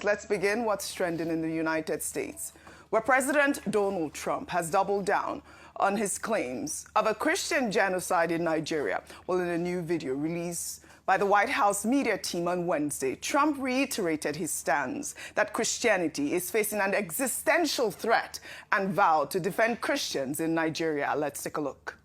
Let's begin what's trending in the United States, where President Donald Trump has doubled down on his claims of a Christian genocide in Nigeria. Well, in a new video released by the White House media team on Wednesday, Trump reiterated his stance that Christianity is facing an existential threat and vowed to defend Christians in Nigeria. Let's take a look.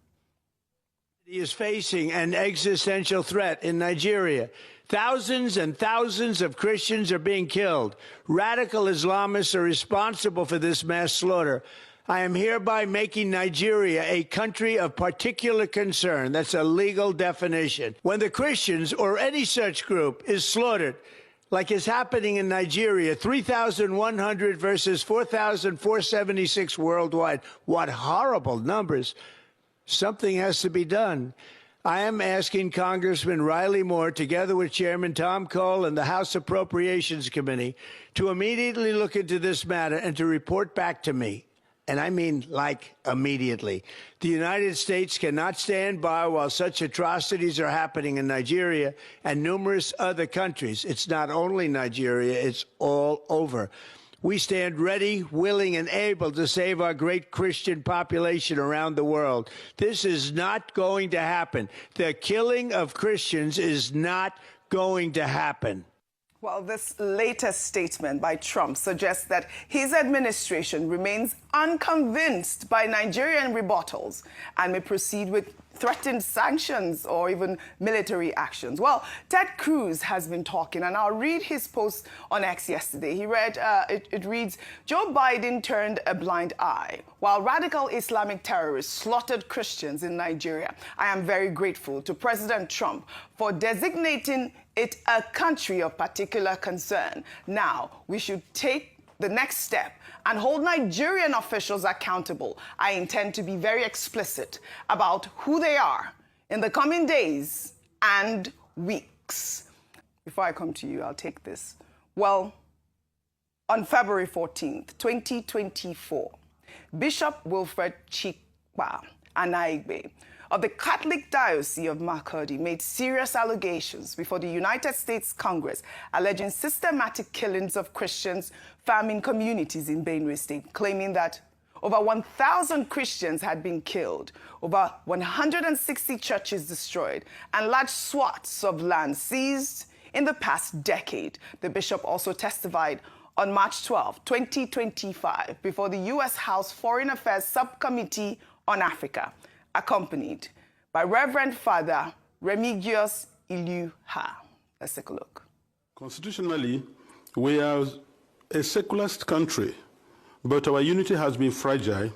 He is facing an existential threat in Nigeria. Thousands and thousands of Christians are being killed. Radical Islamists are responsible for this mass slaughter. I am hereby making Nigeria a country of particular concern. That's a legal definition. When the Christians or any such group is slaughtered, like is happening in Nigeria, 3,100 versus 4,476 worldwide. What horrible numbers. Something has to be done. I am asking Congressman Riley Moore, together with Chairman Tom Cole and the House Appropriations Committee, to immediately look into this matter and to report back to me. And I mean, like, immediately. The United States cannot stand by while such atrocities are happening in Nigeria and numerous other countries. It's not only Nigeria, it's all over. We stand ready, willing, and able to save our great Christian population around the world. This is not going to happen. The killing of Christians is not going to happen. Well, this latest statement by Trump suggests that his administration remains unconvinced by Nigerian rebuttals and may proceed with threatened sanctions or even military actions. Well, Ted Cruz has been talking, and I'll read his post on X yesterday. He read, it reads, Joe Biden turned a blind eye while radical Islamic terrorists slaughtered Christians in Nigeria. I am very grateful to President Trump for designating it a country of particular concern. Now, we should take the next step and hold Nigerian officials accountable. I intend to be very explicit about who they are in the coming days and weeks. Before I come to you, I'll take this. Well, on February 14th, 2024, Bishop Wilfred Chikwa Anaigbe of the Catholic Diocese of Makurdi made serious allegations before the United States Congress alleging systematic killings of Christians farming communities in Benue State, claiming that over 1,000 Christians had been killed, over 160 churches destroyed, and large swaths of land seized in the past decade. The bishop also testified on March 12, 2025, before the U.S. House Foreign Affairs Subcommittee on Africa, accompanied by Reverend Father Remigius Iluha. Let's take a look. Constitutionally, we are a secularist country, but our unity has been fragile.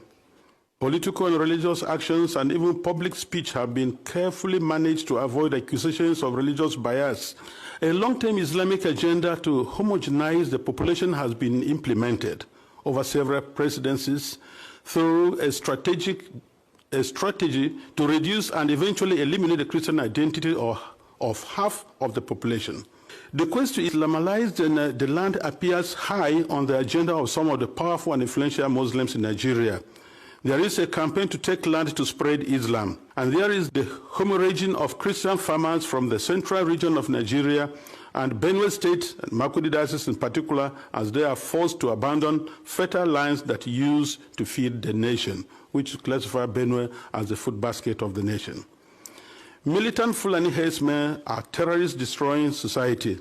Political and religious actions and even public speech have been carefully managed to avoid accusations of religious bias. A long-term Islamic agenda to homogenize the population has been implemented over several presidencies through a strategy to reduce and eventually eliminate the Christian identity of half of the population. The quest to Islamize the land appears high on the agenda of some of the powerful and influential Muslims in Nigeria. There is a campaign to take land to spread Islam, and there is the hemorrhaging of Christian farmers from the central region of Nigeria and Benue State, and Makurdi Diocese in particular, as they are forced to abandon fertile lands that use to feed the nation, which classify Benue as the food basket of the nation. Militant Fulani herdsmen are terrorists destroying society.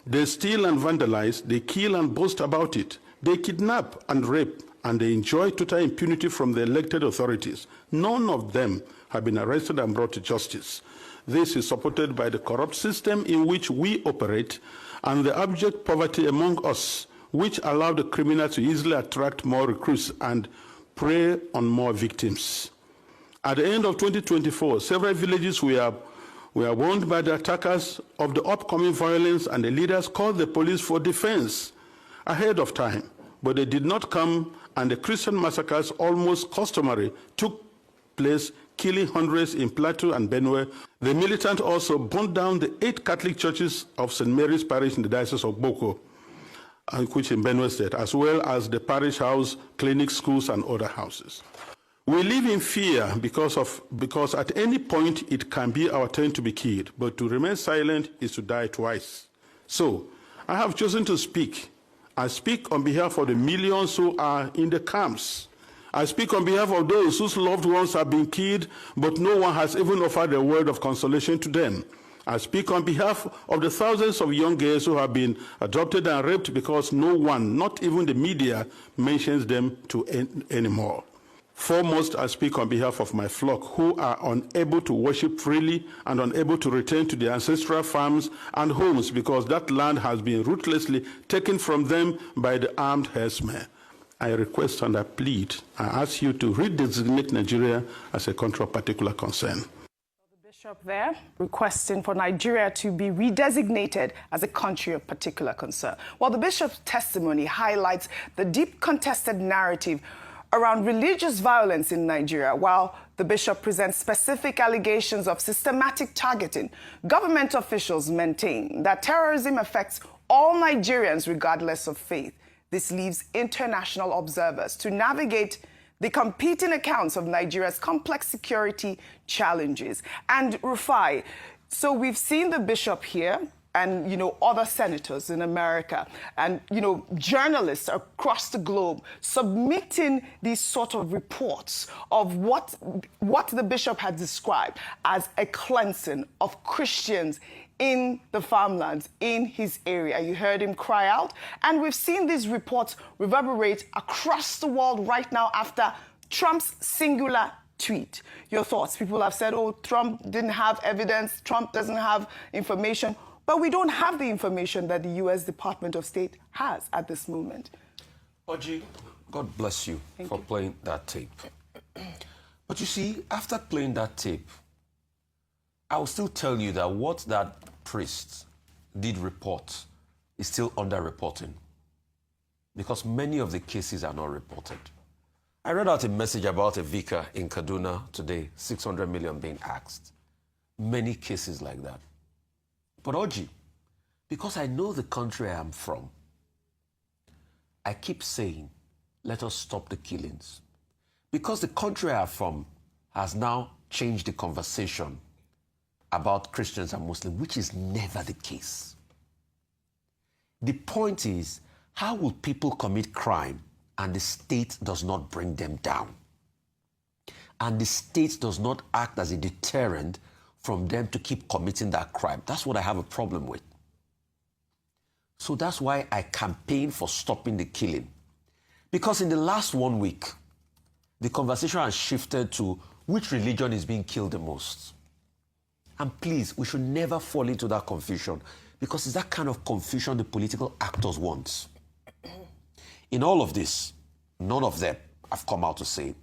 They steal and vandalize, they kill and boast about it. They kidnap and rape, and they enjoy total impunity from the elected authorities. None of them have been arrested and brought to justice. This is supported by the corrupt system in which we operate and the abject poverty among us, which allow the criminals to easily attract more recruits and prey on more victims. At the end of 2024, several villages were warned by the attackers of the upcoming violence, and the leaders called the police for defense ahead of time. But they did not come, and the Christian massacres, almost customary, took place, killing hundreds in Plateau and Benue. The militant also burned down the 8 Catholic churches of St. Mary's Parish in the Diocese of Boko, which in Benue State, as well as the parish house, clinics, schools, and other houses. We live in fear because at any point it can be our turn to be killed, but to remain silent is to die twice. So I have chosen to speak I speak on behalf of the millions who are in the camps. I speak on behalf of those whose loved ones have been killed, but no one has even offered a word of consolation to them. I speak on behalf of the thousands of young girls who have been adopted and raped because no one, not even the media, mentions them anymore. Foremost, I speak on behalf of my flock who are unable to worship freely and unable to return to their ancestral farms and homes because that land has been ruthlessly taken from them by the armed herdsmen. I request and I plead, I ask you to redesignate Nigeria as a country of particular concern. The bishop there requesting for Nigeria to be redesignated as a country of particular concern. Well, the bishop's testimony highlights the deep contested narrative around religious violence in Nigeria, while the bishop presents specific allegations of systematic targeting. Government officials maintain that terrorism affects all Nigerians regardless of faith. This leaves international observers to navigate the competing accounts of Nigeria's complex security challenges. And Rufai, so we've seen the bishop here and, other senators in America and, journalists across the globe submitting these sort of reports of what the bishop had described as a cleansing of Christians in the farmlands in his area. You heard him cry out. And we've seen these reports reverberate across the world right now after Trump's singular tweet. Your thoughts? People have said, oh, Trump didn't have evidence, Trump doesn't have information. But we don't have the information that the U.S. Department of State has at this moment. Oji, God bless you for playing that tape. But you see, after playing that tape, I will still tell you that what that priest did report is still underreporting because many of the cases are not reported. I read out a message about a vicar in Kaduna today, 600 million being asked. Many cases like that. But Oji, because I know the country I am from, I keep saying, let us stop the killings. Because the country I am from has now changed the conversation about Christians and Muslims, which is never the case. The point is, how will people commit crime and the state does not bring them down? And the state does not act as a deterrent from them to keep committing that crime. That's what I have a problem with. So that's why I campaign for stopping the killing. Because in the last 1 week, the conversation has shifted to which religion is being killed the most. And please, we should never fall into that confusion because it's that kind of confusion the political actors want. In all of this, none of them have come out to say,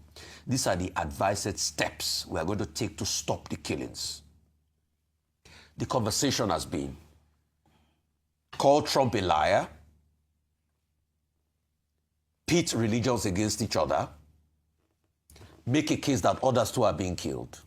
these are the advised steps we are going to take to stop the killings. The conversation has been, call Trump a liar, pit religions against each other, make a case that others too are being killed.